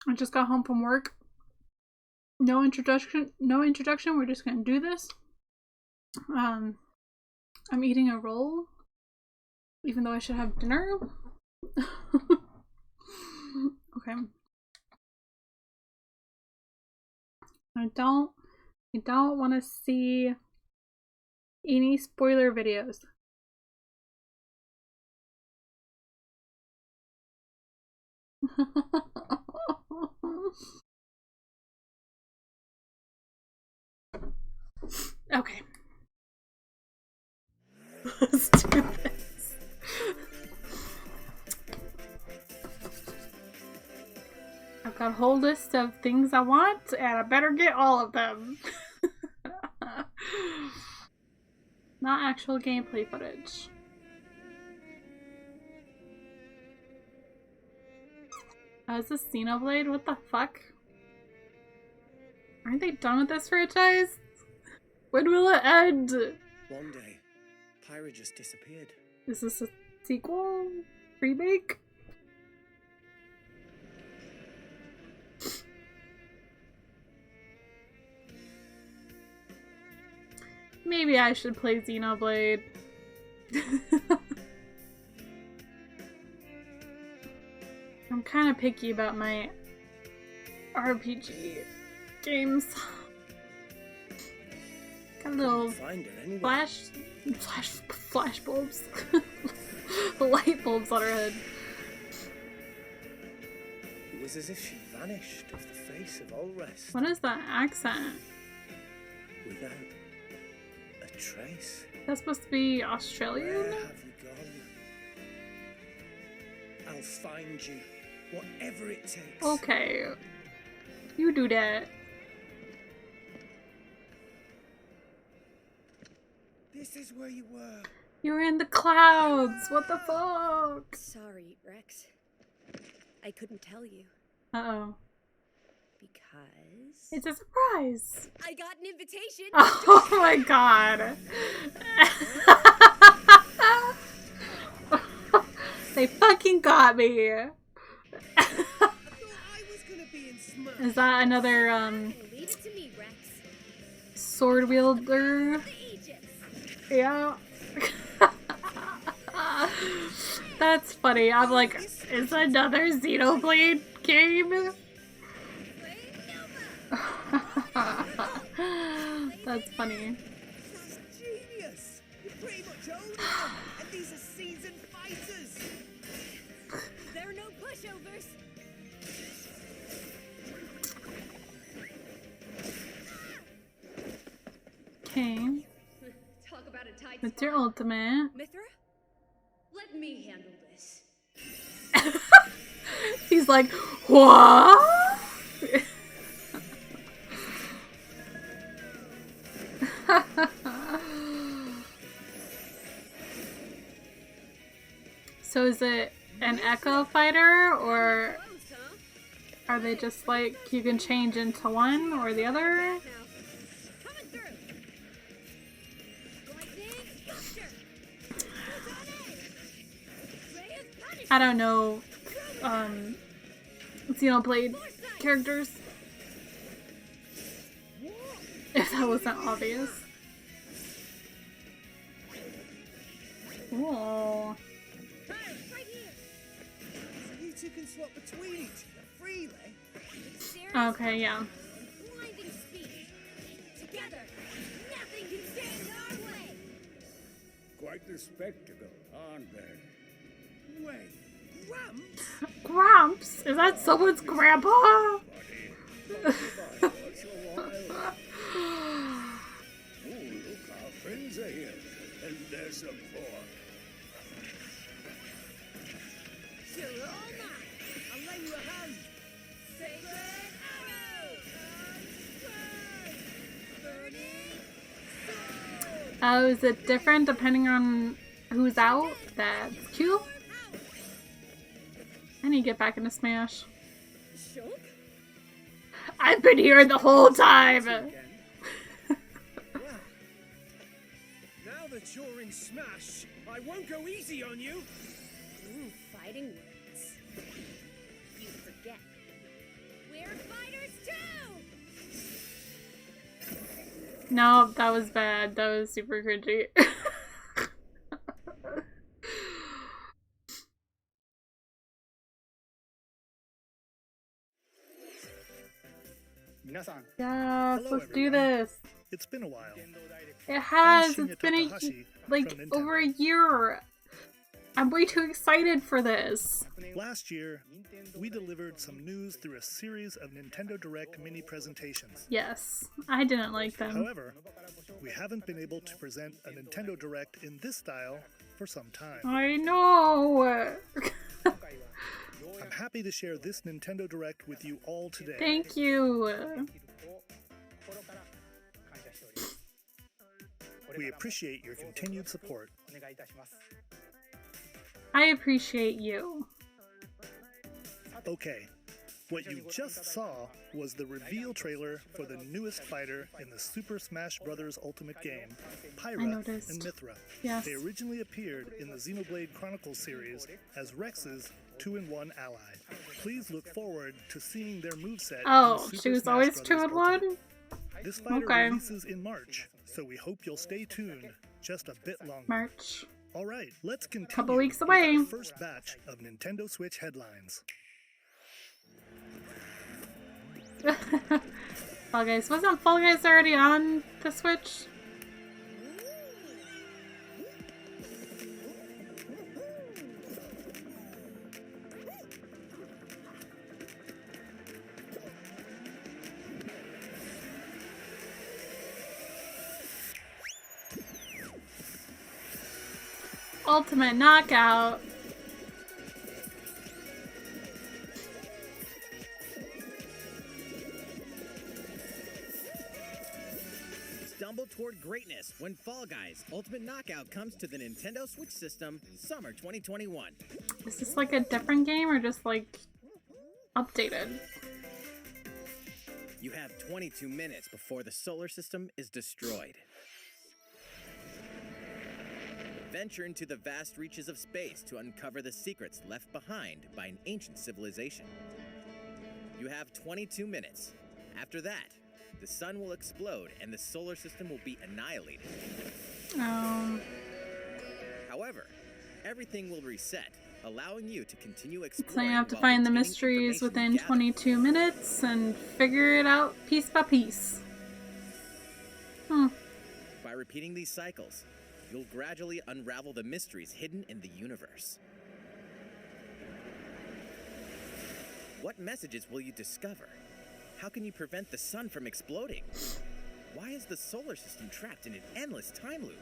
I just got home from work. No introduction. We're just gonna do this. I'm eating a roll, even though I should have dinner. Okay. I don't want to see any spoiler videos. Okay. Let's do this. I've got a whole list of things I want, and I better get all of them. Not actual gameplay footage. Oh, is this Xenoblade? What the fuck? Aren't they done with this franchise? When will it end? One day, Pyra just disappeared. Is this a sequel? Remake? Maybe I should play Xenoblade. I'm kind of picky about my RPG games. Got little flash bulbs. Light bulbs on her head. It was as if she vanished off the face of all rest. What is that accent? Without a trace. That's supposed to be Australian? Where have you gone? I'll find you, whatever it takes. Okay. You do that. This is where you were. You're in the clouds. What the fuck? Sorry, Rex. I couldn't tell you. Uh-oh. Because... It's a surprise. I got an invitation. Oh my god. They fucking got me. Is that another, Leave it to me, Rex. sword wielder? Yeah. That's funny. I'm like, is another Xenoblade game? That's funny. Genius! You're pretty much owned them, and these are seasoned fighters. There are no pushovers. Okay. Talk about a tight What's spot. your ultimate? Mithra? Let me handle this. He's like, what? So is it an echo fighter, or are they just like you can change into one or the other? I don't know Xenoblade characters. If that wasn't obvious. Oh. You two can swap between each other freely. Okay, yeah. Blinding speed. Together, nothing can stand in our way. Quite the spectacle, aren't they? Wait, Gramps? Gramps? Is that someone's grandpa? Ooh, look, our friends are here. And there's some pork. You're all mine. I'll lend you a hand. Sacred arrow. Burning sword. Oh, is it different depending on who's out? That's cute. I need to get back into Smash. Shulk? I've been here the whole time! Now that you're in Smash, I won't go easy on you. Ooh, fighting words. You forget. No, that was bad. That was super cringy. Yes, Hello, let's do everyone. this. It's been a while. It has. I'm It's been Shinya like from Nintendo. over a year. I'm way too excited for this. Last year, we delivered some news through a series of Nintendo Direct mini presentations. Yes, I didn't like them. However, we haven't been able to present a Nintendo Direct in this style for some time. I know. I'm happy to share this Nintendo Direct with you all today. Thank you. We appreciate your continued support. I appreciate you. Okay, what you just saw was the reveal trailer for the newest fighter in the Super Smash Bros. Ultimate game, Pyra noticed. and Mithra. Yes. They originally appeared in the Xenoblade Chronicles series as Rex's 2-in-1 ally. Please look forward to seeing their moveset. Oh, in Super she was Smash always Bros. 2-in-1? Ultimate. This fighter Okay. releases in March, so we hope you'll stay tuned just a bit longer. March. All right, let's continue. Couple weeks with away. our first batch of Nintendo Switch headlines. Fall Guys. Wasn't Fall Guys already on the Switch? Ultimate Knockout. Stumble toward greatness when Fall Guys Ultimate Knockout comes to the Nintendo Switch system summer 2021. Is this like a different game or just like updated? You have 22 minutes before the solar system is destroyed. Venture into the vast reaches of space to uncover the secrets left behind by an ancient civilization. You have 22 minutes. After that, the sun will explode and the solar system will be annihilated. However, everything will reset, allowing you to continue exploring. So you have to while find the retaining mysteries information within gathered. 22 minutes and figure it out piece by piece. By repeating these cycles, you'll gradually unravel the mysteries hidden in the universe. What messages will you discover? How can you prevent the sun from exploding? Why is the solar system trapped in an endless time loop?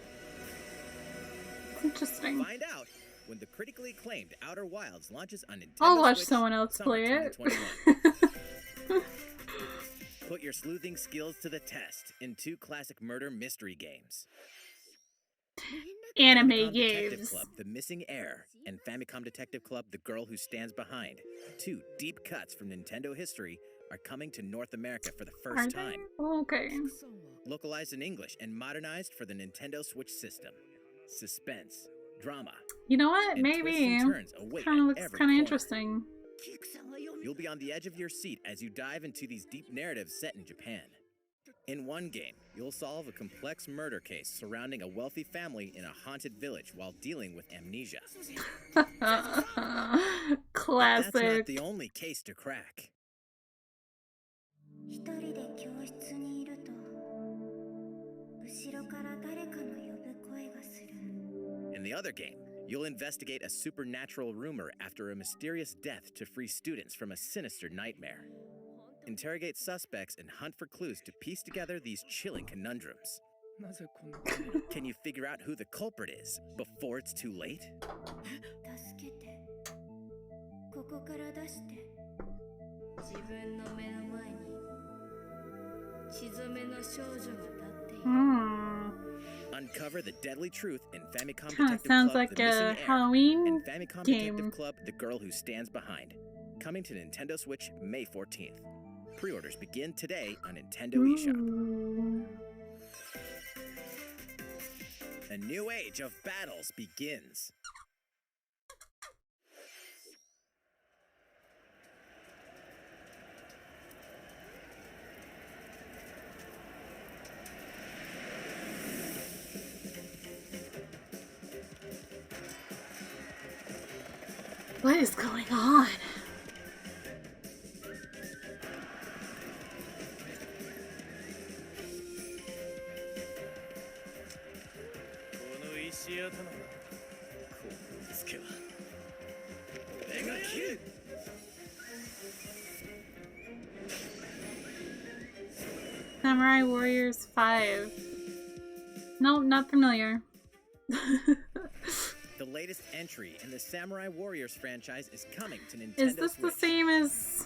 Interesting. Find out when the critically acclaimed Outer Wilds launches on Nintendo I'll watch Switch someone else summer play it. 2021. Put your sleuthing skills to the test in two classic murder mystery games. Anime Famicom Detective games. Club, The Missing Heir, and Famicom Detective Club, The Girl Who Stands Behind. Two deep cuts from Nintendo history are coming to North America for the Are first they? time. Okay. Localized in English and modernized for the Nintendo Switch system. Suspense, drama, You know what? and twists Maybe. and turns await Kind of at looks every kind of corner. interesting. You'll be on the edge of your seat as you dive into these deep narratives set in Japan. In one game, you'll solve a complex murder case surrounding a wealthy family in a haunted village while dealing with amnesia. That's not Classic. the only case to crack. 一人で教室にいると後ろから誰かの呼ぶ声がする In the other game, you'll investigate a supernatural rumor after a mysterious death to free students from a sinister nightmare. Interrogate suspects and hunt for clues to piece together these chilling conundrums. Can you figure out who the culprit is before it's too late? 助けてここから出して自分の目の前に血染めの少女が立っている Uncover the deadly truth in Famicom Kinda Detective sounds Club, like The Missing a Heir, Halloween and Famicom game. Detective Club, The Girl Who Stands Behind. Coming to Nintendo Switch May 14th. Pre-orders begin today on Nintendo eShop. Ooh. A new age of battles begins. What is going on? Samurai Warriors 5. Nope, not familiar. The latest entry in the Samurai Warriors franchise is coming to Nintendo Is this Switch. the same as...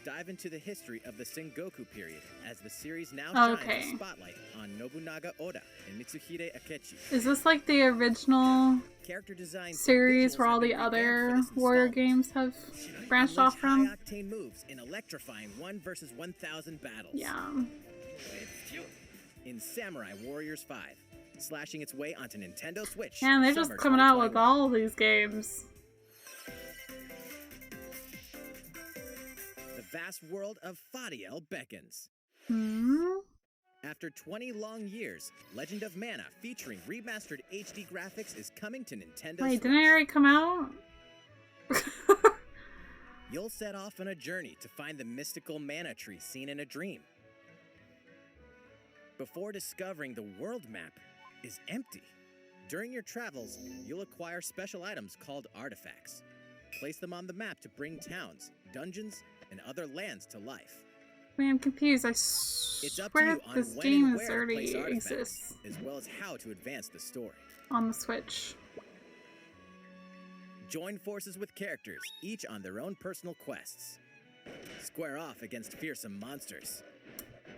Dive into the history of the Sengoku period as the series now Okay. shines a spotlight on Nobunaga Oda and Mitsuhide Akechi. Is this like the original Character design series where all the other warrior games have branched off from? High-octane moves in electrifying 1 versus 1,000 battles. Yeah. In Samurai Warriors 5, slashing its way onto Nintendo Switch. Man, they're just summer coming out with 2021. all these games. The vast world of Fadiel beckons. Hmm? After 20 long years, Legend of Mana featuring remastered HD graphics is coming to Nintendo Wait, Switch. didn't it already come out? You'll set off on a journey to find the mystical mana tree seen in a dream. Before discovering the world map is empty. During your travels, you'll acquire special items called artifacts. Place them on the map to bring towns, dungeons, and other lands to life. Wait, I'm confused. I It's up to swear you on this when game and is where to already place artifacts, exists as well as how to advance the story. on the Switch. Join forces with characters, each on their own personal quests. Square off against fearsome monsters.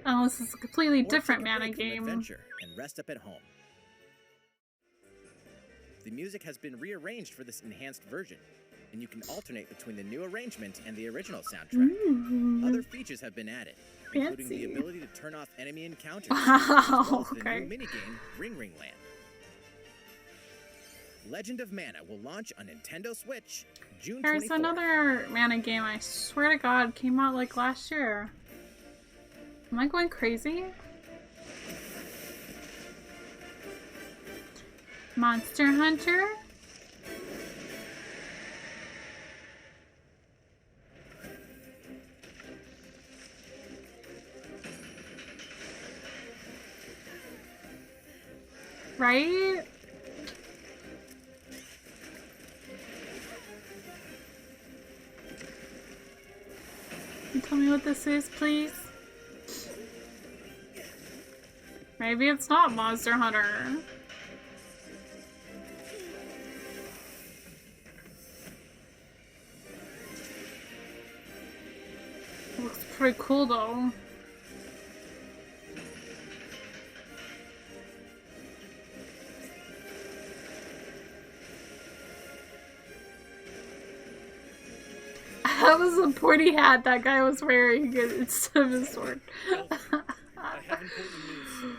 Oh, this is a completely Or different take a mana break from game. adventure and rest up at home. The music has been rearranged for this enhanced version, and you can alternate between the new arrangement and the original soundtrack. Ooh. Other features have been added, including the Fancy. ability to turn off enemy encounters, Wow, as well as the okay. new minigame Ring Ring Land. Legend of Mana will launch on Nintendo Switch June 24th. There's another mana game, I swear to God, came out like last year. Am I going crazy? Monster Hunter? Right? Can you tell me what this is, please? Maybe it's not Monster Hunter. It looks pretty cool though. That was a pointy hat that guy was wearing instead of his sword. I have important news.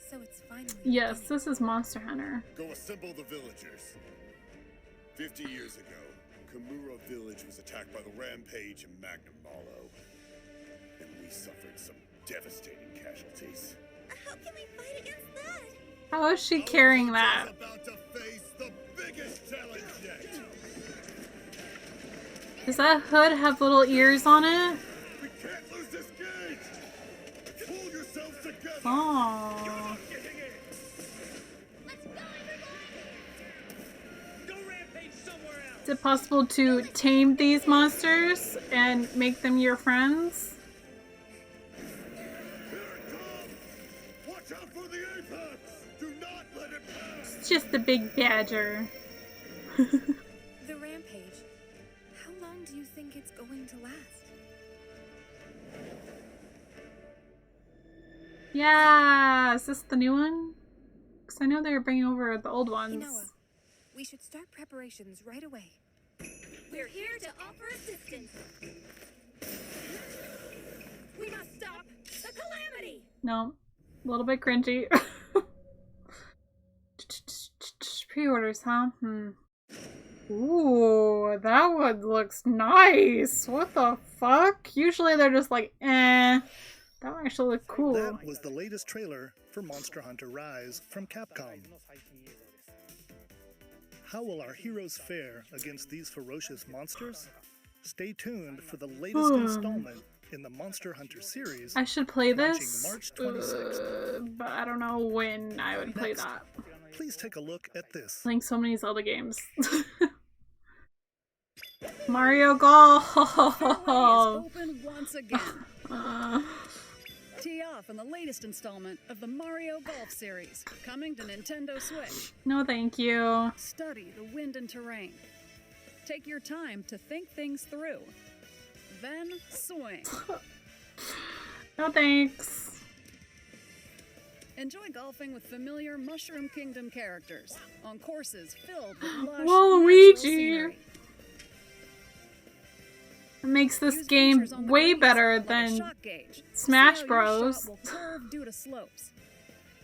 So it's finally. Yes, this is Monster Hunter. Go assemble the villagers. 50 years ago, Kamura village was attacked by the Rampage and Magnum Malo. And we suffered some devastating casualties. How can we fight against that? How is she carrying that? Our about to face the biggest challenge yet. Does that hood have little ears on it? We can't lose this gauge. Pull yourselves together. Oh. Let's go, everyone! Go rampage somewhere else. Is it possible to tame these monsters and make them your friends? Here it comes. Watch out for the apex. Do not let it pass. It's just a big badger. The rampage. How long do you think it's going to last? Yeah, is this the new one? Because I know they were bringing over the old ones. Inoa, we should start preparations right away. We're here to offer assistance. We must stop the calamity! No, a little bit cringy. Pre-orders, huh? Ooh, that one looks nice. What the fuck? Usually they're just like, eh. That one actually looked cool. That was the latest trailer for Monster Hunter Rise from Capcom. How will our heroes fare against these ferocious monsters? Stay tuned for the latest installment in the Monster Hunter series. I should play launching this, March 26th. but I don't know when I would play Next, that. please take a look at this. Playing so many Zelda games. Mario Golf! Open once again. Tee off in the latest installment of the Mario Golf series, coming to Nintendo Switch. No, thank you. Study the wind and terrain. Take your time to think things through. Then swing. No thanks. Enjoy golfing with familiar Mushroom Kingdom characters on courses filled with lush Waluigi. natural scenery. It makes this Use game features on the way greens better like a than shot gauge to Smash see how your Bros. shot will curve due to slopes,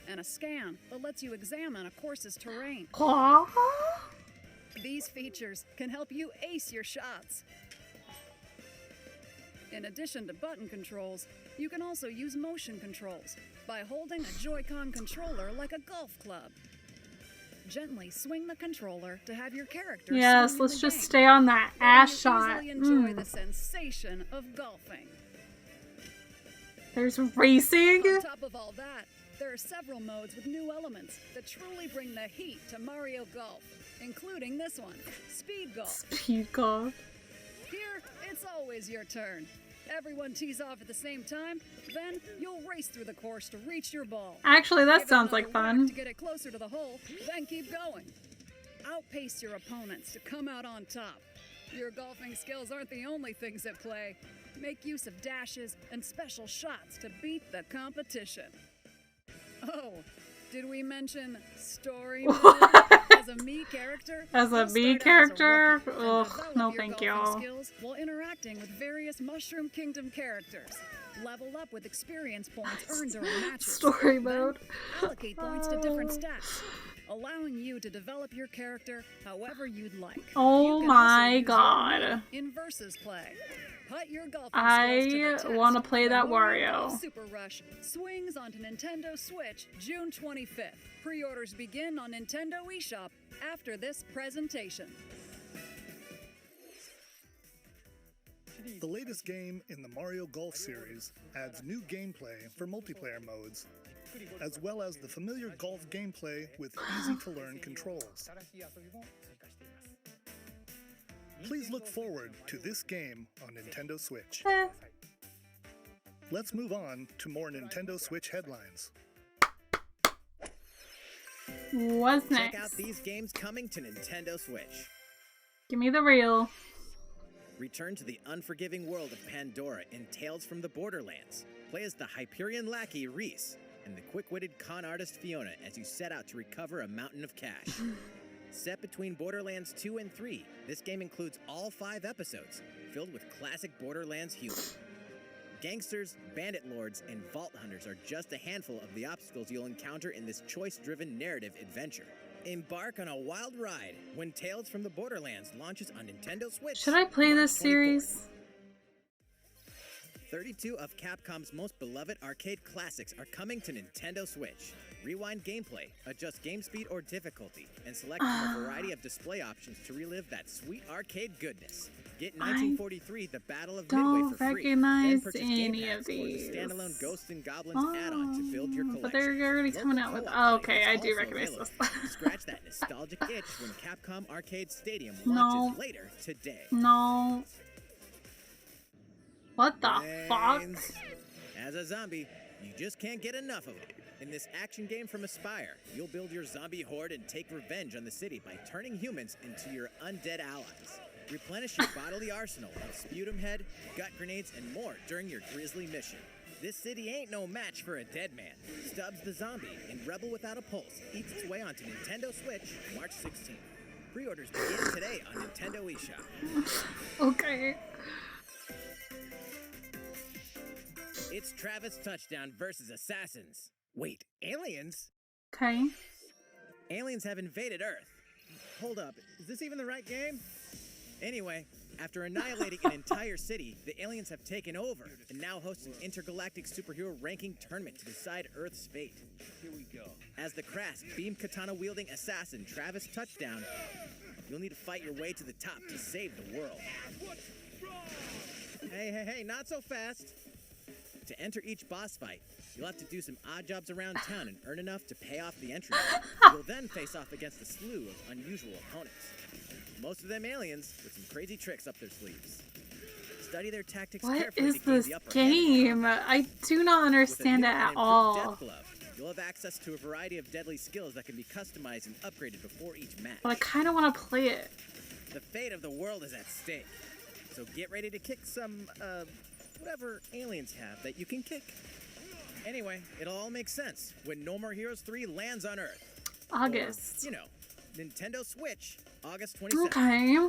and a scan that lets you examine a course's terrain. Aww. These features can help you ace your shots. In addition to button controls, you can also use motion controls by holding a Joy-Con controller like a golf club. Gently swing the controller to have your character Yes, swing in let's the just game, stay on that letting ass you shot. easily enjoy the sensation of golfing. There's racing. On top of all that, there are several modes with new elements that truly bring the heat to Mario Golf, including this one, Speed Golf. Speed golf. Here, it's always your turn. Everyone tees off at the same time, then you'll race through the course to reach your ball. Actually, that Give it sounds like another whack fun. to get it closer to the hole, then keep going. Outpace your opponents to come out on top. Your golfing skills aren't the only things at play. Make use of dashes and special shots to beat the competition. Oh, did we mention story mode? As a Mii character? As a you'll Mii start out character? as a rookie and Ugh, develop no your thank golfing y'all. skills while interacting with various Mushroom Kingdom characters. Level up with experience points earned during matches. Story Then mode. allocate points to different stats, allowing you to develop your character however you'd like. Oh You can also my use your god. Mii in versus play. Put your golfing I skills to the test wanna play when that Mario Wario. Golf Super Rush swings onto Nintendo Switch June 25th. Pre-orders begin on Nintendo eShop after this presentation. The latest game in the Mario Golf series adds new gameplay for multiplayer modes, as well as the familiar golf gameplay with easy-to-learn controls. Please look forward to this game on Nintendo Switch. Let's move on to more Nintendo Switch headlines. What's Check out next? these games coming to Nintendo Switch. Give me the reel. Return to the unforgiving world of Pandora in Tales from the Borderlands. Play as the Hyperion lackey Reese and the quick-witted con artist Fiona as you set out to recover a mountain of cash. Set between Borderlands 2 and 3, this game includes all 5 episodes, filled with classic Borderlands humor. Gangsters, bandit lords, and vault hunters are just a handful of the obstacles you'll encounter in this choice-driven narrative adventure. Embark on a wild ride when Tales from the Borderlands launches on Nintendo Switch. Should I play March this 24th. series? 32 of Capcom's most beloved arcade classics are coming to Nintendo Switch. Rewind gameplay, adjust game speed or difficulty, and select from a variety of display options to relive that sweet arcade goodness. Get 1943 The Battle of Midway don't for free. recognize Then purchase game any packs of or the these. standalone Ghosts and Goblins add-on to build your collection. But they're already Local coming out with. co-op Oh, play okay, is I do also recognize available. this. Scratch that nostalgic itch when Capcom Arcade Stadium No. launches later today. No. What the fuck? Brains. As a zombie, you just can't get enough of it. In this action game from Aspyr, you'll build your zombie horde and take revenge on the city by turning humans into your undead allies. Replenish your bodily arsenal of sputum head, gut grenades, and more during your grisly mission. This city ain't no match for a dead man. Stubbs the Zombie in Rebel Without a Pulse eats its way onto Nintendo Switch March 16th. Pre-orders begin today on Nintendo eShop. Okay. It's Travis Touchdown versus Assassins. Wait, aliens? Okay. Aliens have invaded Earth. Hold up, is this even the right game? Anyway, After annihilating an entire city, the aliens have taken over and now host an intergalactic superhero ranking tournament to decide Earth's fate. Here we go. As the crass, beam katana-wielding assassin Travis Touchdown, you'll need to fight your way to the top to save the world. What's wrong? Hey, not so fast. To enter each boss fight, you'll have to do some odd jobs around town and earn enough to pay off the entry fee. You'll then face off against a slew of unusual opponents. Most of them aliens with some crazy tricks up their sleeves. Study their tactics What carefully is to gain this the upper game? I do not hand. With a understand new it and at improved all. Death Glove, you'll have access to a variety of deadly skills that can be customized and upgraded before each match. But I kind of want to play it. The fate of the world is at stake. So get ready to kick some, whatever aliens have that you can kick. Anyway, it'll all make sense when No More Heroes 3 lands on Earth. August. Or, you know, Nintendo Switch, August 27th. Okay.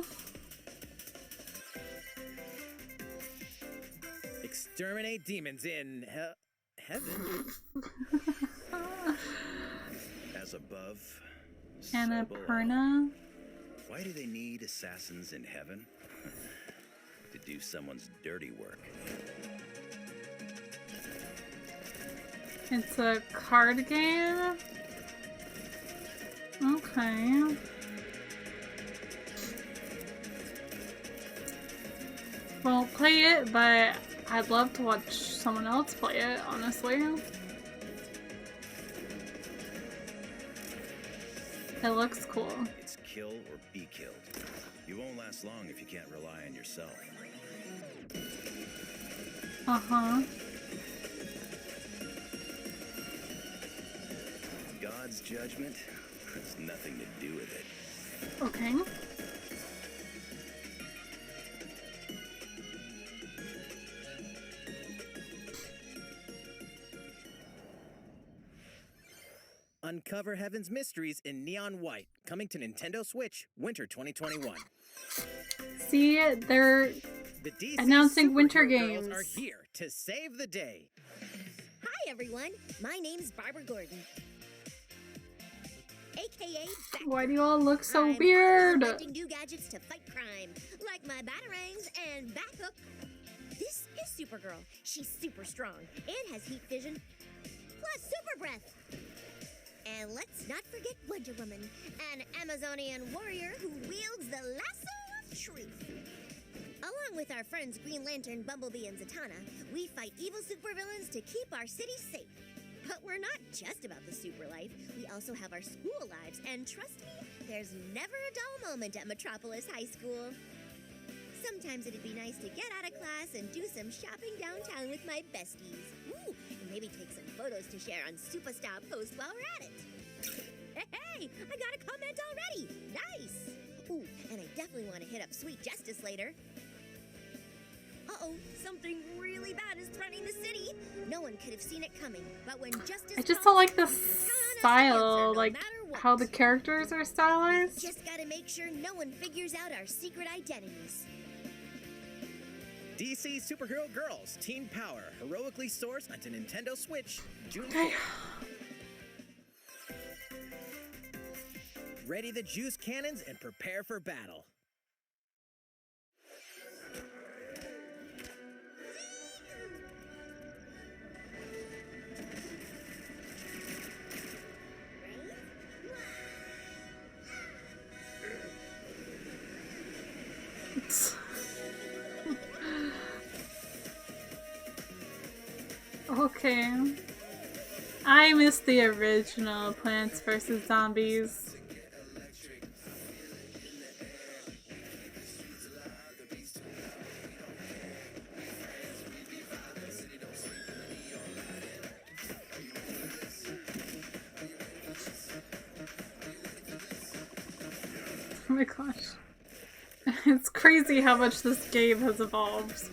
Exterminate demons in heaven. As above, so below. Annapurna. Why do they need assassins in heaven? To do someone's dirty work. It's a card game. Okay. Won't play it, but I'd love to watch someone else play it, honestly. It looks cool. It's kill or be killed. You won't last long if you can't rely on yourself. Uh-huh. God's judgment has nothing to do with it. Okay. Uncover Heaven's mysteries in neon white, coming to Nintendo Switch, winter 2021. See, they're The DC announcing winter superhero girls games. are here to save the day. Hi everyone, my name's Barbara Gordon. AKA Bat. Why do you all look so I'm weird? always inventing new gadgets to fight crime, like my batarangs and bat hook. This is Supergirl. She's super strong and has heat vision, plus super breath. And let's not forget Wonder Woman, an Amazonian warrior who wields the lasso of truth. Along with our friends Green Lantern, Bumblebee, and Zatanna, we fight evil supervillains to keep our city safe. But we're not just about the super life. We also have our school lives, and trust me, there's never a dull moment at Metropolis High School. Sometimes it'd be nice to get out of class and do some shopping downtown with my besties. Ooh, and maybe take some photos to share on Superstar Post while we're at it. Hey, I got a comment already. Nice. Ooh, and I definitely want to hit up Sweet Justice later. Uh-oh, something really bad is threatening the city. No one could have seen it coming, but when justice I just calls, don't like the count on us to answer style, no like matter what. how the characters are stylized. Just gotta make sure no one figures out our secret identities. DC Superhero Girls Teen Power, heroically sourced onto Nintendo Switch, June Okay. 4th. Ready the juice cannons and prepare for battle. Okay. I missed the original Plants vs. Zombies. Oh my gosh. It's crazy how much this game has evolved.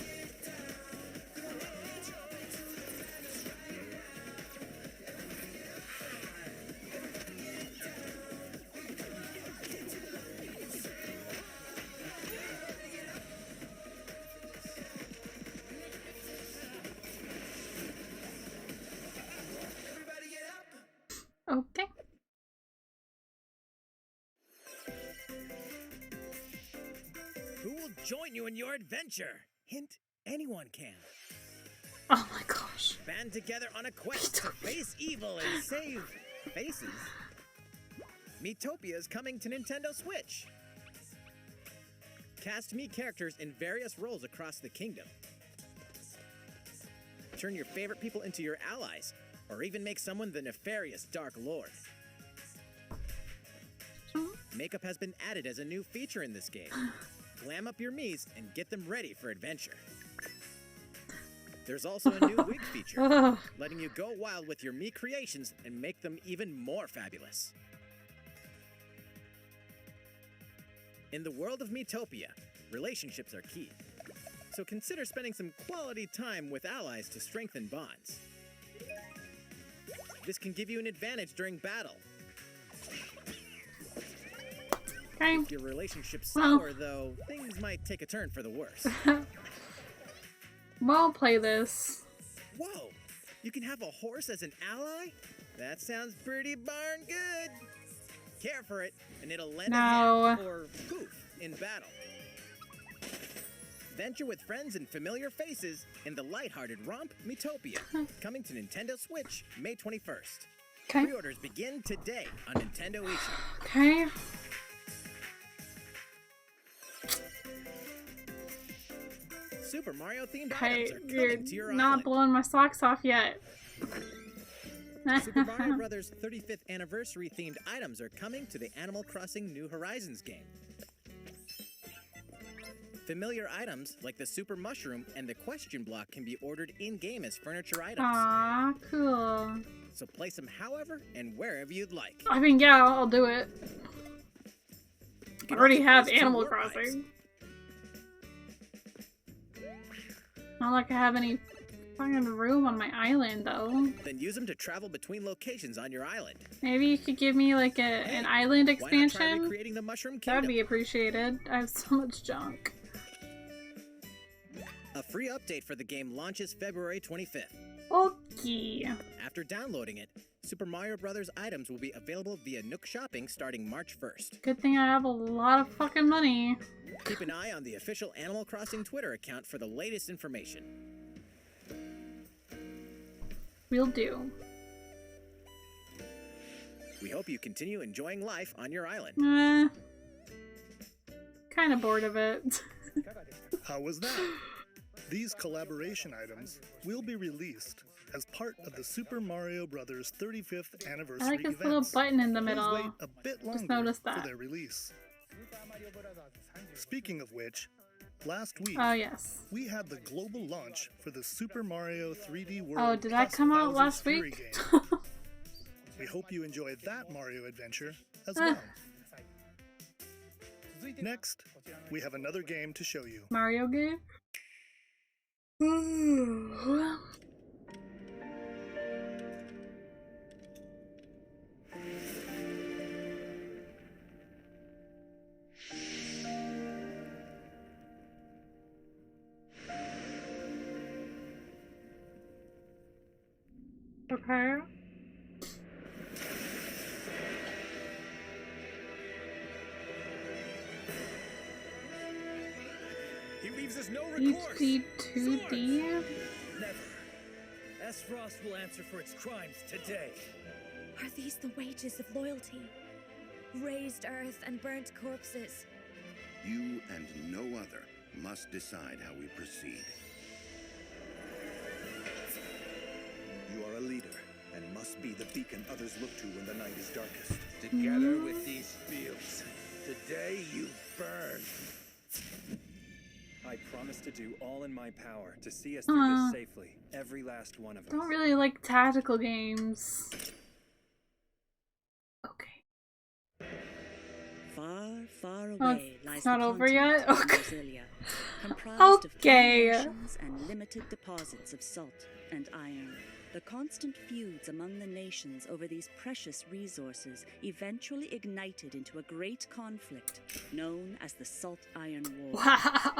Okay. Who will join you in your adventure. Hint, anyone can. Oh my gosh. Band together on a quest to face evil and save faces. Miitopia is coming to Nintendo Switch. Cast me characters in various roles across the kingdom. Turn your favorite people into your allies, or even make someone the nefarious Dark Lord. Makeup has been added as a new feature in this game. Glam up your Miis and get them ready for adventure. There's also a new wig feature, letting you go wild with your Mii creations and make them even more fabulous. In the world of Miitopia, relationships are key. So consider spending some quality time with allies to strengthen bonds. This can give you an advantage during battle. Okay. If your relationship's sour, though, things might take a turn for the worse. I'll play this. Whoa! You can have a horse as an ally? That sounds pretty darn good. Care for it, and it'll lend a hand or poof in battle. Venture with friends and familiar faces in the lighthearted romp Miitopia, coming to Nintendo Switch May 21st. Okay. Pre-orders begin today on Nintendo eShop. Okay. Super Mario themed Okay, items are you're coming to your not island. blowing my socks off yet. Super Mario Bros. 35th anniversary themed items are coming to the Animal Crossing New Horizons game. Familiar items like the Super Mushroom and the Question Block can be ordered in-game as furniture items. Aw, cool. So place them however and wherever you'd like. I mean, yeah, I'll do it. I already also have place two Animal warp pipes. Crossing. Not like I have any fucking room on my island, though. Then use them to travel between locations on your island. Maybe you could give me like an island Why not try expansion? recreating the Mushroom Kingdom? That'd be appreciated. I have so much junk. A free update for the game launches February 25th. Okay. After downloading it, Super Mario Bros. Items will be available via Nook Shopping starting March 1st. Good thing I have a lot of fucking money. Keep an eye on the official Animal Crossing Twitter account for the latest information. Will do. We hope you continue enjoying life on your island. Kind of bored of it. How was that? These collaboration items will be released as part of the Super Mario Bros. 35th anniversary I like this events. little button in the Please middle. wait a bit longer Just noticed that. for their release. Speaking of which, last week Oh, yes. we had the global launch for the Super Mario 3D World. Oh, did that plus come out Bowser's last Fury week? game. We hope you enjoyed that Mario adventure as well. Next, we have another game to show you. Mario game? Okay. He leaves us no recourse. HD 2D? Never. S. Frost will answer for its crimes today. Are these the wages of loyalty? Raised earth and burnt corpses. You and no other must decide how we proceed. You are a leader and must be the beacon others look to when the night is darkest. Together with these fields, today you burn. I promise to do all in my power to see us through this safely, every last one of us. Don't really like tactical games. Far, far away lies it's the not over continent yet? of Okay. Brasilia, comprised of Okay. 10 oceans and limited deposits of salt and iron. The constant feuds among the nations over these precious resources eventually ignited into a great conflict known as the Salt Iron War. Wow.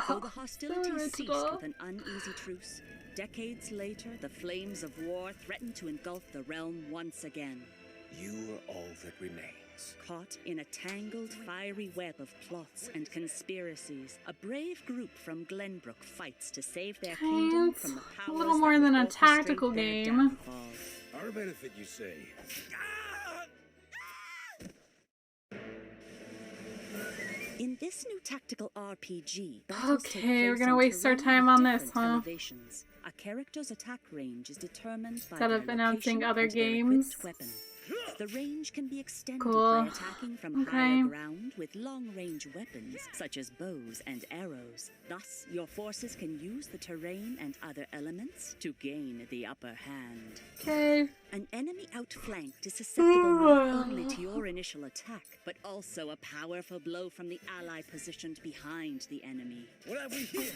Though the hostilities ceased Original. with an uneasy truce, decades later the flames of war threatened to engulf the realm once again. You are all that remains. us. Caught in a tangled, fiery web of plots and conspiracies, a brave group from Glenbrook fights to save their kingdom from the powers a little more than a tactical game. Our benefit, you say? In this new tactical RPG, okay, we're gonna waste our time on this, huh? A character's attack range is determined by instead of announcing other games. The range can be extended cool. by attacking from higher ground with long-range weapons, such as bows and arrows. Thus, your forces can use the terrain and other elements to gain the upper hand. Okay. An enemy outflanked is susceptible not only to your initial attack, but also a powerful blow from the ally positioned behind the enemy. What have we here?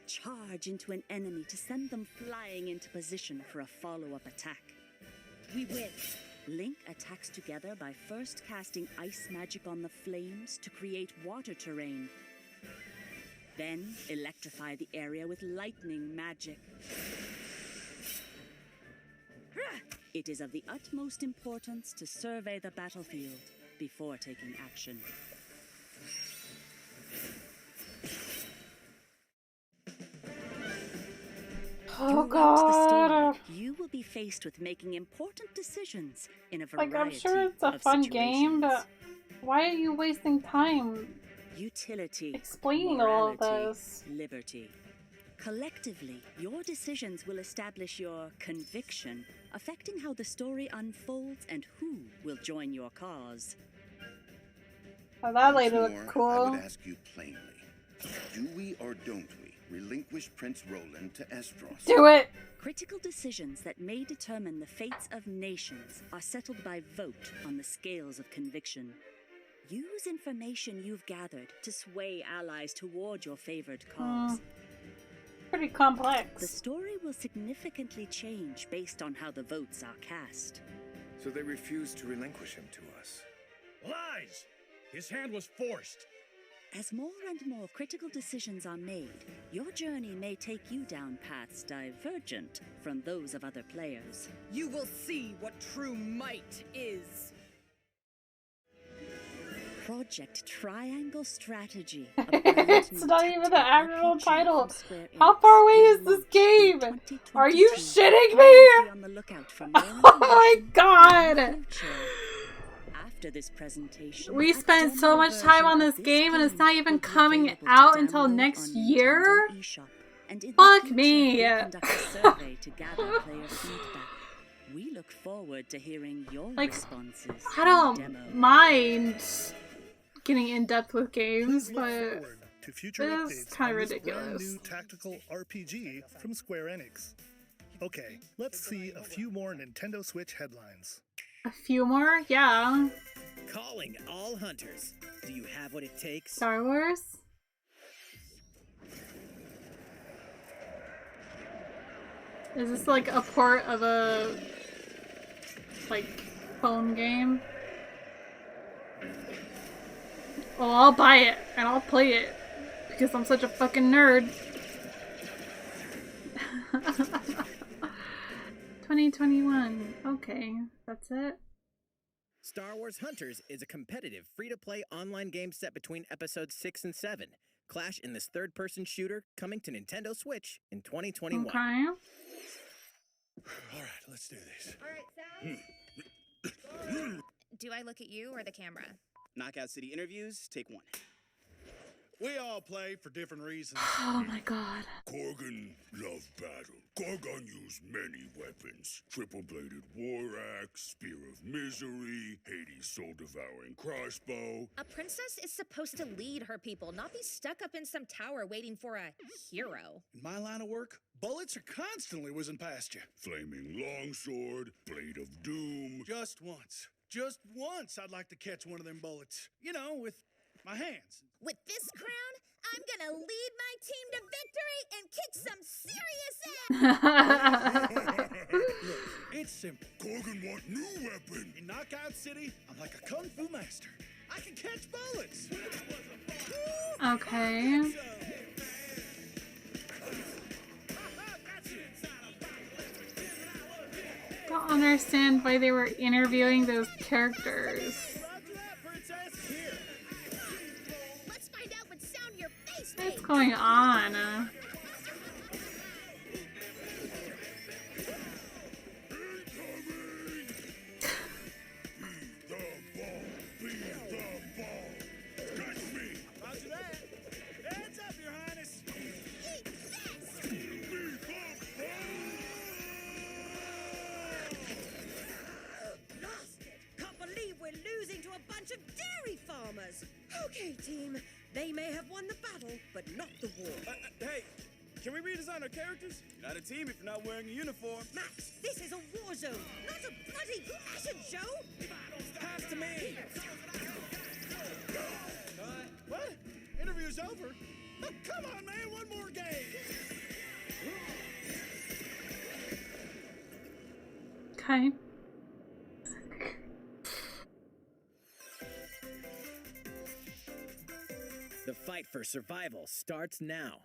Charge into an enemy to send them flying into position for a follow-up attack. We win. Link attacks together by first casting ice magic on the flames to create water terrain. Then electrify the area with lightning magic. It is of the utmost importance to survey the battlefield before taking action. Oh god! You will be faced with making important decisions in a variety like, I'm sure it's a fun game, but why are you wasting time explaining all of this? Liberty. Collectively, your decisions will establish your conviction, affecting how the story unfolds and who will join your cause. Oh, that lady looked cool. I would ask you plainly, do we or don't we relinquish Prince Roland to Estros? Do it! Critical decisions that may determine the fates of nations are settled by vote on the scales of conviction. Use information you've gathered to sway allies toward your favored cause. Pretty complex. The story will significantly change based on how the votes are cast. So they refuse to relinquish him to us. Lies! His hand was forced. As more and more critical decisions are made, your journey may take you down paths divergent from those of other players. You will see what true might is. Project Triangle Strategy. It's not even the actual title. How far away is this game? Are you shitting me? Oh my god! This presentation, we spent so much time on this game and it's not even coming out until next year? Fuck me! We look forward to hearing your responses. I don't mind getting in depth with games, but to future it's kind of ridiculous. New tactical RPG from Square Enix. Okay, let's see a few more Nintendo Switch headlines. A few more? Yeah. Calling all hunters. Do you have what it takes? Star Wars? Is this like a port of a phone game? Oh, I'll buy it and I'll play it because I'm such a fucking nerd. 2021. Okay, that's it. Star Wars Hunters is a competitive, free-to-play online game set between episodes 6 and 7. Clash in this third-person shooter coming to Nintendo Switch in 2021. Okay. All right, let's do this. All right, Sal. Do I look at you or the camera? Knockout City interviews, take one. We all play for different reasons. Oh my god. Korgan loved battle. Korgan used many weapons. Triple-bladed war axe, spear of misery, Hades' soul-devouring crossbow. A princess is supposed to lead her people, not be stuck up in some tower waiting for a hero. In my line of work, bullets are constantly whizzing past you. Flaming longsword, blade of doom. Just once I'd like to catch one of them bullets. You know, with my hands. With this crown, I'm gonna lead my team to victory and kick some serious ass! Look, it's simple. Korgan want new weapon. In Knockout City, I'm like a kung fu master. I can catch bullets. Okay. understand why they were interviewing those characters. Let's find out what sound your face What's makes. going on? Okay, team. They may have won the battle, but not the war. Hey, can we redesign our characters? You're not a team if you're not wearing a uniform. Max, this is a war zone, not a bloody fashion show! Pass to me! What? Interview's over? Come on, man, one more game! Okay. The fight for survival starts now.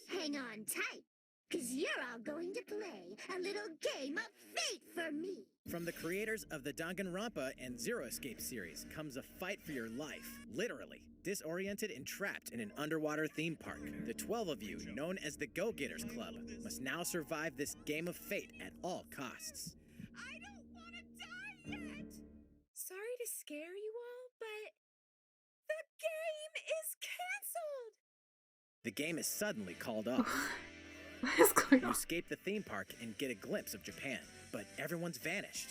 Hang on tight, cause you're all going to play a little game of fate for me. From the creators of the Danganronpa and Zero Escape series comes a fight for your life, literally. Disoriented and trapped in an underwater theme park, the 12 of you, known as the Go-Getters Club, must now survive this game of fate at all costs. I don't want to die yet! Sorry to scare you all, but the game is canceled! The game is suddenly called off. What is going You on? escape the theme park and get a glimpse of Japan, but everyone's vanished.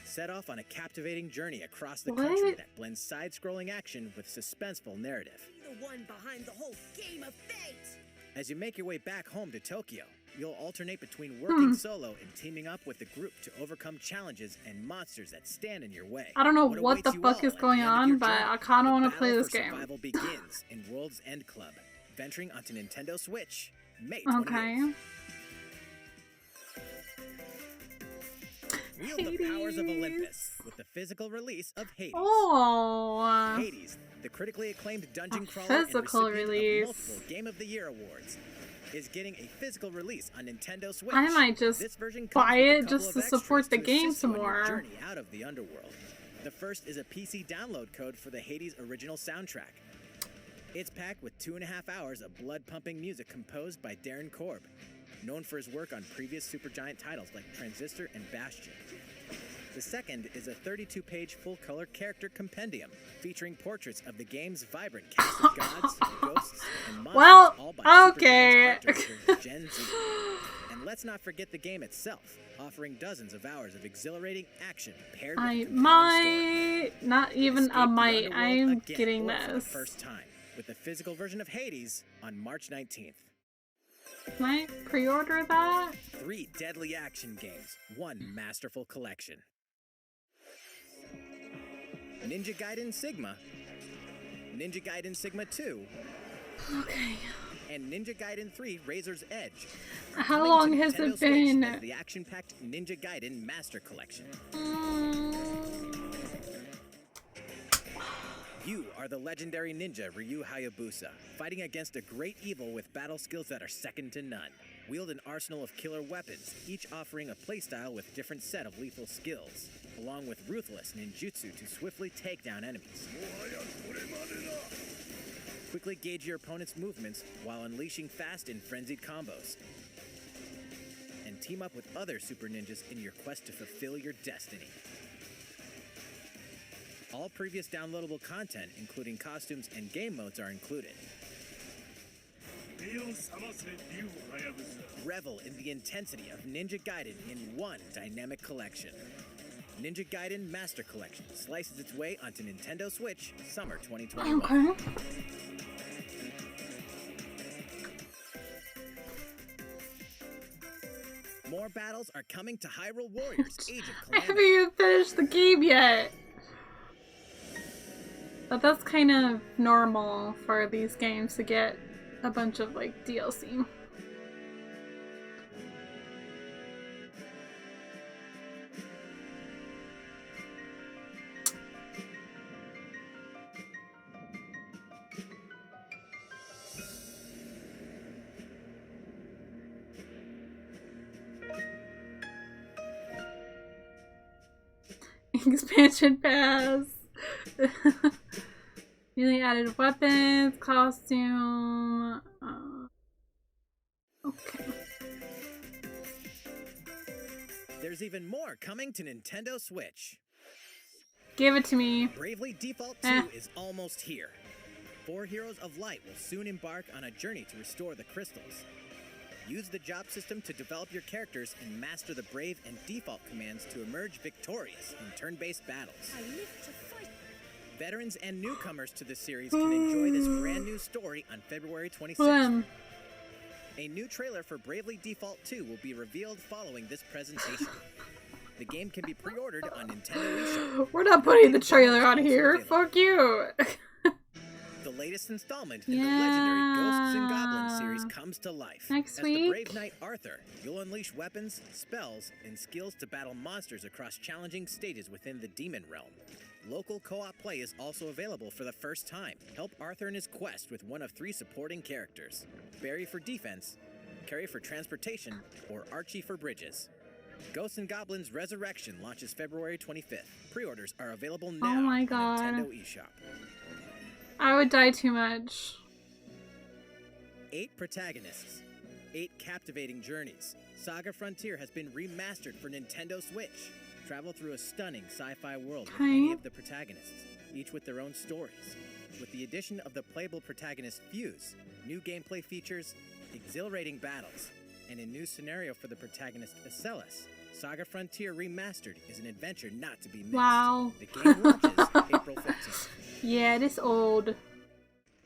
Set off on a captivating journey across the country that blends side-scrolling action with suspenseful narrative. The one behind the whole game of fate! As you make your way back home to Tokyo, you'll alternate between working solo and teaming up with the group to overcome challenges and monsters that stand in your way. I don't know What what the awaits you fuck all is at going the end of on, your but journey? I kind of The want to battle play this for game. survival begins in World's End Club, venturing onto Nintendo Switch, May 28th. Okay. Wield the powers of Olympus with the physical release of Hades. Oh. Hades, the critically acclaimed dungeon crawler physical and recipient release. of multiple Game of the Year awards, is getting a physical release on Nintendo Switch. I might just This version comes buy with a it couple just of to extras support the to game assist some you on your more. journey out of the underworld. The first is a PC download code for the Hades original soundtrack. It's packed with 2.5 hours of blood-pumping music composed by Darren Korb, known for his work on previous Supergiant titles like Transistor and Bastion. The second is a 32-page full-color character compendium featuring portraits of the game's vibrant cast of gods, ghosts, and monsters, Well, all by okay. Supergiant's art director Gen Z. And let's not forget the game itself, offering dozens of hours of exhilarating action paired with a I compelling might, not even Escape a the might, underworld I'm again, getting or for the this. first time, with the physical version of Hades on March 19th. Can I pre-order that? 3 deadly action games, 1 masterful collection. Ninja Gaiden Sigma, Ninja Gaiden Sigma 2, Okay. and Ninja Gaiden 3 Razor's Edge. How Coming long to has Nintendo it Switch been? as the action-packed Ninja Gaiden Master Collection. You are the legendary ninja Ryu Hayabusa, fighting against a great evil with battle skills that are second to none. Wield an arsenal of killer weapons, each offering a playstyle with different set of lethal skills, along with ruthless ninjutsu to swiftly take down enemies. Quickly gauge your opponent's movements while unleashing fast and frenzied combos. And team up with other super ninjas in your quest to fulfill your destiny. All previous downloadable content, including costumes and game modes, are included. Revel in the intensity of Ninja Gaiden in one dynamic collection. Ninja Gaiden Master Collection slices its way onto Nintendo Switch summer 2021. Okay. More battles are coming to Hyrule Warriors Age of I Calamity. haven't even finished the game yet. But that's kind of normal for these games to get a bunch of like DLC. Expansion pass. Newly added weapons, costume. Okay. There's even more coming to Nintendo Switch. Give it to me. Bravely Default 2 is almost here. 4 Heroes of Light will soon embark on a journey to restore the crystals. Use the job system to develop your characters and master the Brave and Default commands to emerge victorious in turn-based battles. I live to fight. Veterans and newcomers to the series can enjoy this brand new story on February 26th. A new trailer for Bravely Default 2 will be revealed following this presentation. The game can be pre-ordered on Nintendo eShop. We're not putting the trailer on here. Fuck you. The latest installment in the legendary Ghosts and Goblins series comes to life. Next As week. the brave knight Arthur, you'll unleash weapons, spells, and skills to battle monsters across challenging stages within the demon realm. Local co-op play is also available for the first time. Help Arthur in his quest with one of 3 supporting characters: Barry for defense, Carrie for transportation, or Archie for bridges. Ghosts and Goblins Resurrection launches February 25th. Pre-orders are available now Oh my on God. Nintendo eShop. I would die too much. 8 protagonists, 8 captivating journeys. Saga Frontier has been remastered for Nintendo Switch. Travel through a stunning sci-fi world with many of the protagonists, each with their own stories. With the addition of the playable protagonist Fuse, new gameplay features, exhilarating battles, and a new scenario for the protagonist Acellus, Saga Frontier Remastered is an adventure not to be missed. Wow. The game launches April 15th. Yeah, it is old.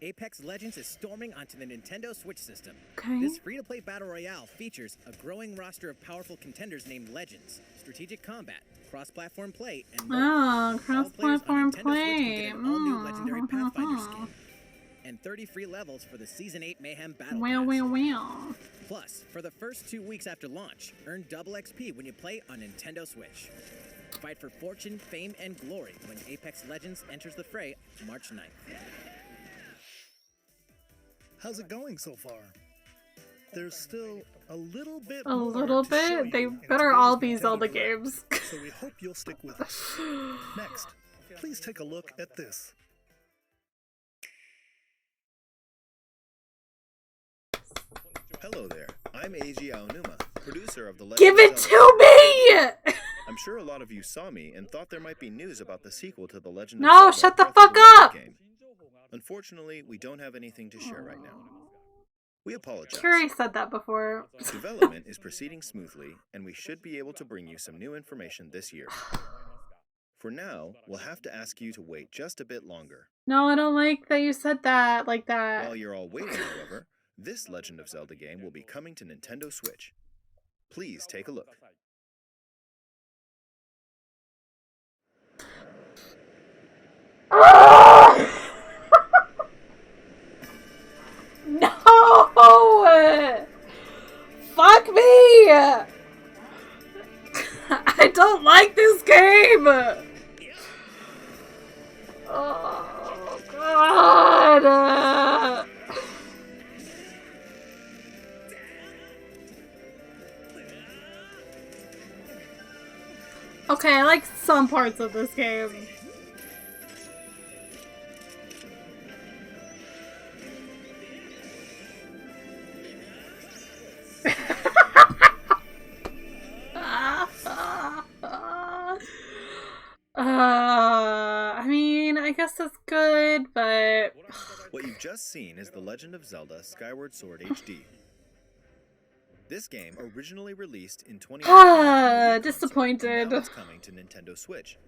Apex Legends is storming onto the Nintendo Switch system. Okay. This free-to-play battle royale features a growing roster of powerful contenders named Legends, strategic combat, cross-platform play, and more. Oh, cross-platform Switch play. can get an all-new legendary Pathfinder skin, and 30 free levels for the Season 8 Mayhem Battle Pass. Plus, for the first 2 weeks after launch, earn double XP when you play on Nintendo Switch. Fight for fortune, fame, and glory when Apex Legends enters the fray March 9th. How's it going so far? There's still a little bit A more little to show bit? you They in better today's all be Nintendo Zelda Direct, games. so we hope you'll stick with us. Next, please take a look at this. Hello there, I'm Eiji Aonuma, producer of the Legend Give of it Zelda. to me! I'm sure a lot of you saw me and thought there might be news about the sequel to the Legend No, of Zelda shut the Breath of fuck Wild up! game. Unfortunately, we don't have anything to share right now. We apologize. Carrie said that before. Development is proceeding smoothly, and we should be able to bring you some new information this year. For now, we'll have to ask you to wait just a bit longer. No, I don't like that you said that like that. While you're all waiting, however, this Legend of Zelda game will be coming to Nintendo Switch. Please take a look. No! Fuck me! I don't like this game! Oh, God! Okay, I like some parts of this game. I mean, I guess that's good, but... What you've just seen is The Legend of Zelda Skyward Sword HD. This game originally released in 2019. Disappointed. Now it's coming to Nintendo Switch.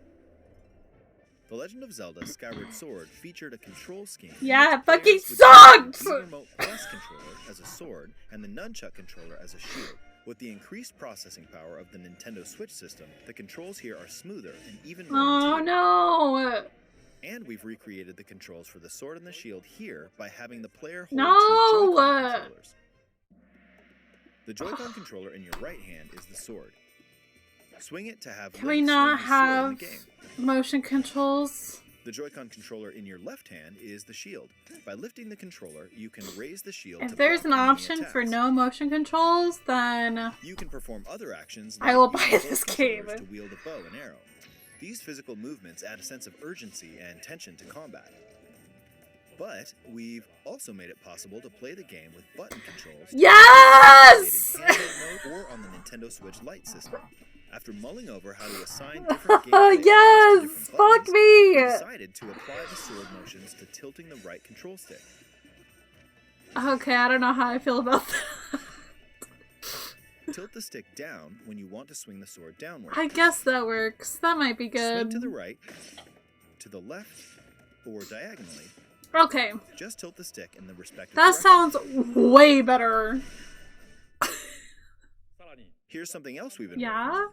The Legend of Zelda Skyward Sword featured a control scheme. Yeah, it fucking The sucked! Remote Plus controller as a sword and the Nunchuck controller as a shield. With the increased processing power of the Nintendo Switch system, the controls here are smoother and even more Oh intuitive. no! And we've recreated the controls for the sword and the shield here by having the player hold No! two Joy-Con controllers. The Joy-Con controller in your right hand is the sword. Swing it to have Can we Link not swing the sword in have the game. motion controls? The Joy-Con controller in your left hand is the shield. By lifting the controller, you can raise the shield to If there's block an enemy option for attacks. no motion controls, then You can perform other actions I will like buy using both this controllers game. to wield a bow and arrow. These physical movements add a sense of urgency and tension to combat. But we've also made it possible to play the game with button controls. Yes! In handheld mode or on the Nintendo Switch Lite system. After mulling over how to assign different gameplay yes! to different Fuck buttons, me! we decided to apply the sword motions to tilting the right control stick. Okay, I don't know how I feel about that. Tilt the stick down when you want to swing the sword downward. I guess that works. That might be good. Swing to the right, to the left, or diagonally. Okay. Just tilt the stick in the respective That direction. sounds way better. Here's something else we've been Yeah?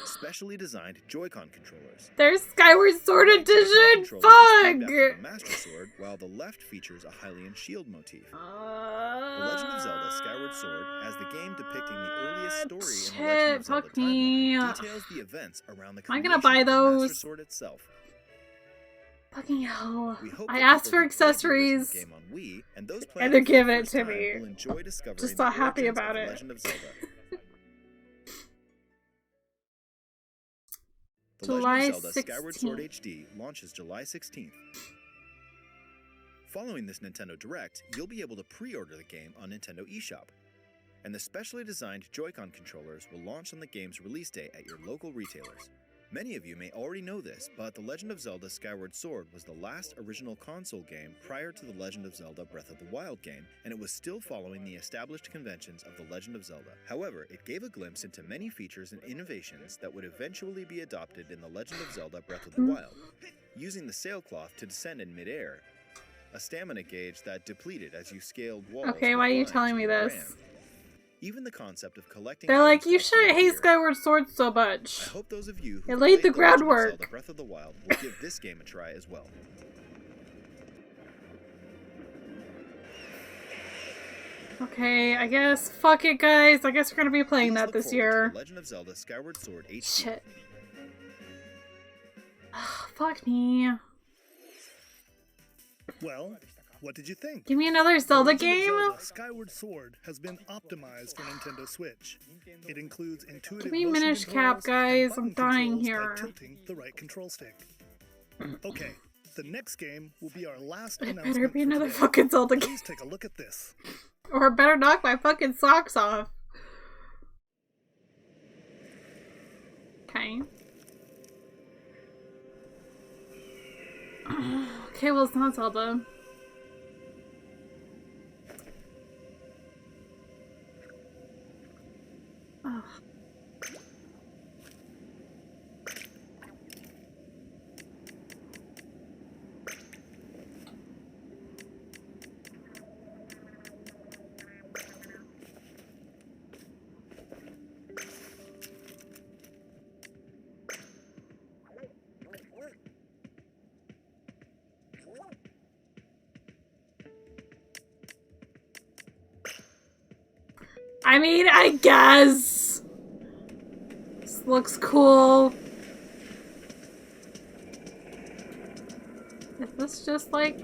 specially designed Joy-Con controllers. There's Skyward Sword The Edition! controller is named Fuck! after the Master Sword, while the left features a Hylian shield motif. The Legend of Zelda Skyward Sword, as the game depicting the earliest story in the Legend of Zelda Fuck me. timeline, details the events around the Am I gonna creation buy of the those? Master Sword itself. Fucking hell. We hope I that asked people for who played the original accessories. game on Wii, and those And playing they're it for the giving it first to time me. will enjoy discovering Just the not happy origins about of it. The Legend of Zelda. The July Legend of Zelda Skyward Sword 16th. HD launches July 16th. Following this Nintendo Direct, you'll be able to pre-order the game on Nintendo eShop. And the specially designed Joy-Con controllers will launch on the game's release date at your local retailers. Many of you may already know this, but The Legend of Zelda Skyward Sword was the last original console game prior to The Legend of Zelda Breath of the Wild game, and it was still following the established conventions of The Legend of Zelda. However, it gave a glimpse into many features and innovations that would eventually be adopted in The Legend of Zelda Breath of the Wild. Using the sailcloth to descend in midair, a stamina gauge that depleted as you scaled walls. Okay, why are you with telling me climbs this? and ran. Even the concept of collecting They're like, items you that shouldn't appear hate Skyward Sword so much. I hope those of you who It laid the played Legend of groundwork. Zelda Breath of the Wild will give this game a try as well. Okay, I guess. Fuck it, guys. I guess we're gonna be playing Please that look this forward to year. The Legend of Zelda Skyward Sword HD. Shit. Fuck me. Well, what did you think? Give me another Zelda The Legend of game? Zelda Skyward Sword has been optimized for Nintendo Switch. It includes intuitive Give me motion Minish Cap, controls guys. and I'm button dying controls here. by tilting the right control stick. Okay, the next game will be our last It announcement. better be for another today. fucking Zelda game. Please take a look at this. Or better knock my fucking socks off. Okay. Okay, well, it's not Zelda. Ugh. I mean, I guess. This looks cool. Is this just like...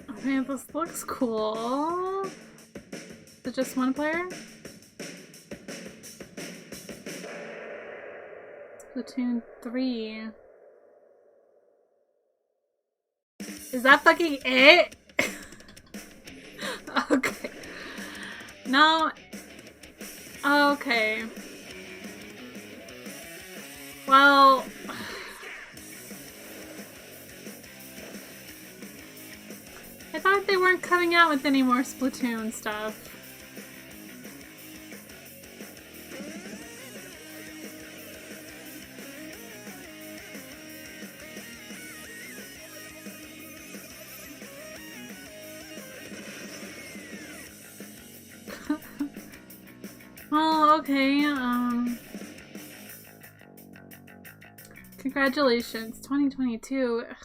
Okay, this looks cool. Is it just one player? Splatoon 3. Is that fucking it? Okay. No. Okay. coming out with any more Splatoon stuff. Well, okay, congratulations, 2022. Ugh.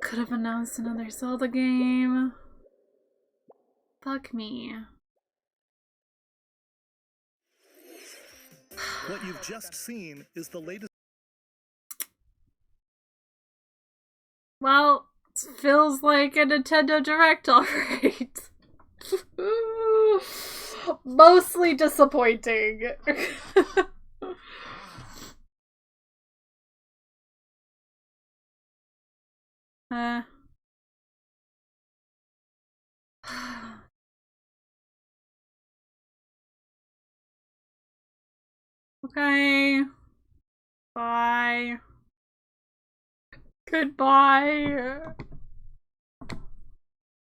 Could have announced another Zelda game. Fuck me. What you've just seen is the latest. Well, it feels like a Nintendo Direct, alright. Mostly disappointing. Okay. Bye. Goodbye.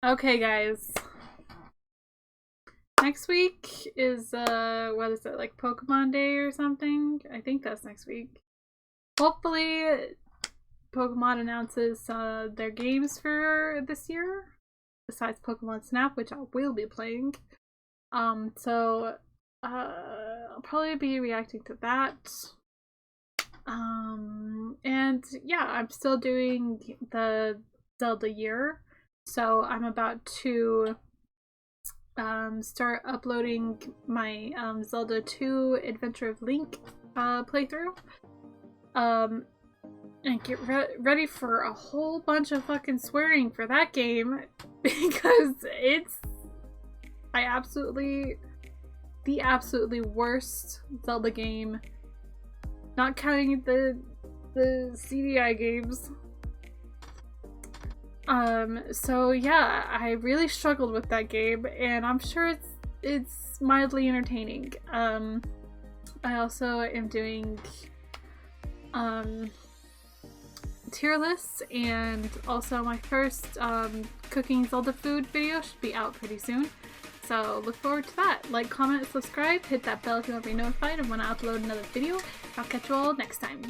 Okay, guys. Next week is, what is it, like Pokemon Day or something? I think that's next week. Hopefully, Pokemon announces their games for this year, besides Pokemon Snap, which I will be playing. So I'll probably be reacting to that. And yeah, I'm still doing the Zelda year, so I'm about to start uploading my Zelda 2 Adventure of Link playthrough. And get ready for a whole bunch of fucking swearing for that game, because it's the absolutely worst Zelda game, not counting the CDI games. So yeah, I really struggled with that game, and I'm sure it's mildly entertaining. I also am doing tier lists, and also my first cooking Zelda food video should be out pretty soon. So look forward to that. Like, comment, subscribe, hit that bell if you want to be notified of when I upload another video. I'll catch you all next time.